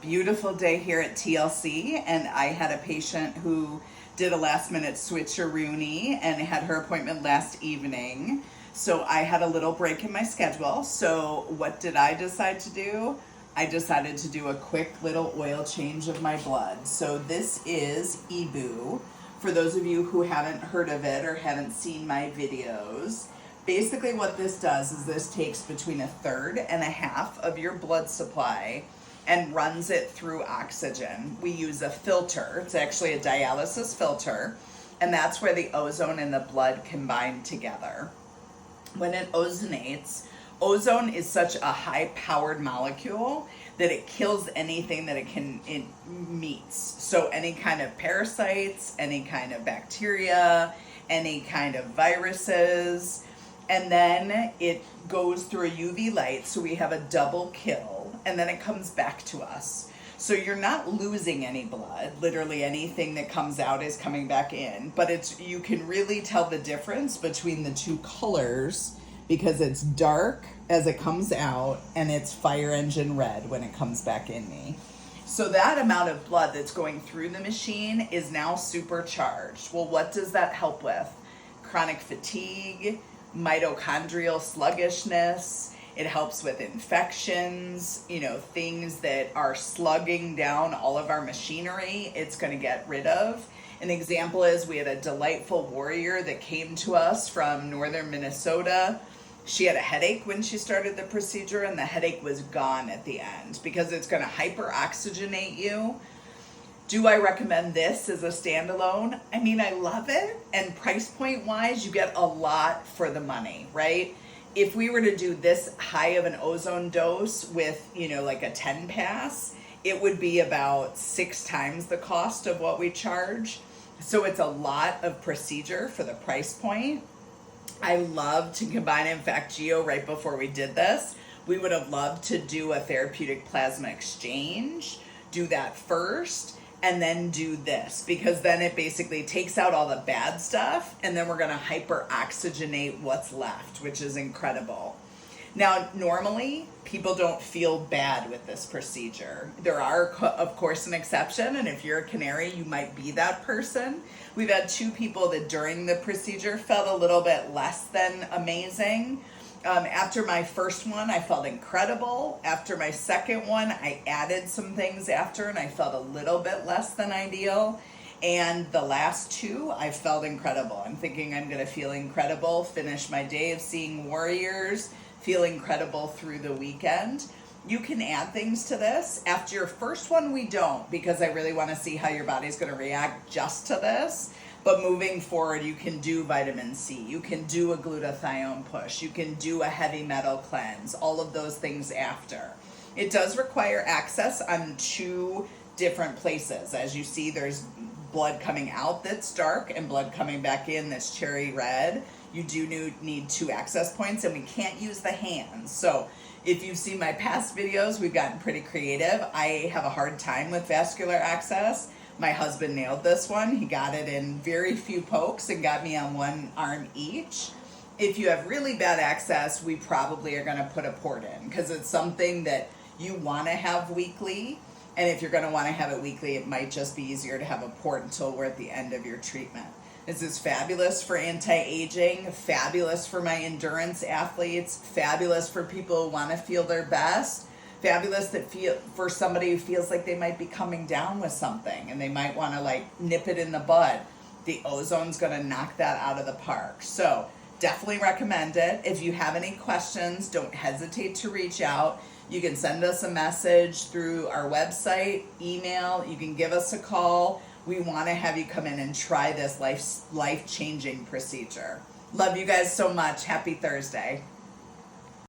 Beautiful day here at TLC, and I had a patient who did a last minute switcheroonie and had her appointment last evening. So I had a little break in my schedule. So what did I decide to do? I decided to do a quick little oil change of my blood. So this is EBOO. For those of you who haven't heard of it or haven't seen my videos, basically what this does is this takes between a third and a half of your blood supply and runs it through oxygen. We use a filter. It's actually a dialysis filter, and that's where the ozone and the blood combine together. When it ozonates, ozone is such a high-powered molecule that it kills anything that it meets. So any kind of parasites, any kind of bacteria, any kind of viruses, and then it goes through a UV light, so we have a double kill, and then it comes back to us. So you're not losing any blood. Literally anything that comes out is coming back in, but you can really tell the difference between the two colors because it's dark as it comes out and it's fire engine red when it comes back in me. So that amount of blood that's going through the machine is now supercharged. Well, what does that help with? Chronic fatigue, mitochondrial sluggishness. It helps with infections, things that are slugging down all of our machinery. It's going to get rid of. An example is we had a delightful warrior that came to us from northern Minnesota. She had a headache when she started the procedure, and the headache was gone at the end because it's going to hyperoxygenate you. Do I recommend this as a standalone? I mean, I love it. And price point wise, you get a lot for the money, right? If we were to do this high of an ozone dose with, like a 10 pass, it would be about 6 times the cost of what we charge. So it's a lot of procedure for the price point. I love to combine, in fact, Gio, right before we did this, we would have loved to do a therapeutic plasma exchange, do that first, and then do this, because then it basically takes out all the bad stuff, and then we're going to hyperoxygenate what's left, which is incredible. Now, normally, people don't feel bad with this procedure. There are, of course, an exception, and if you're a canary, you might be that person. We've had 2 people that during the procedure felt a little bit less than amazing. After my first one, I felt incredible. After my second one, I added some things after, and I felt a little bit less than ideal. And the last 2, I felt incredible. I'm thinking I'm going to feel incredible, finish my day of seeing warriors, feel incredible through the weekend. You can add things to this. After your first one, we don't, because I really want to see how your body's going to react just to this. But moving forward, you can do vitamin C, you can do a glutathione push, you can do a heavy metal cleanse, all of those things after. It does require access on 2 different places. As you see, there's blood coming out that's dark and blood coming back in that's cherry red. You do need 2 access points, and we can't use the hands. So if you've seen my past videos, we've gotten pretty creative. I have a hard time with vascular access. My husband nailed this one. He got it in very few pokes and got me on 1 arm each. If you have really bad access, we probably are going to put a port in because it's something that you want to have weekly. And if you're going to want to have it weekly, it might just be easier to have a port until we're at the end of your treatment. This is fabulous for anti-aging, fabulous for my endurance athletes, fabulous for people who want to feel their best. Fabulous for somebody who feels like they might be coming down with something and they might want to nip it in the bud. The ozone's going to knock that out of the park. So definitely recommend it. If you have any questions, don't hesitate to reach out. You can send us a message through our website, email. You can give us a call. We want to have you come in and try this life-changing procedure. Love you guys so much. Happy Thursday.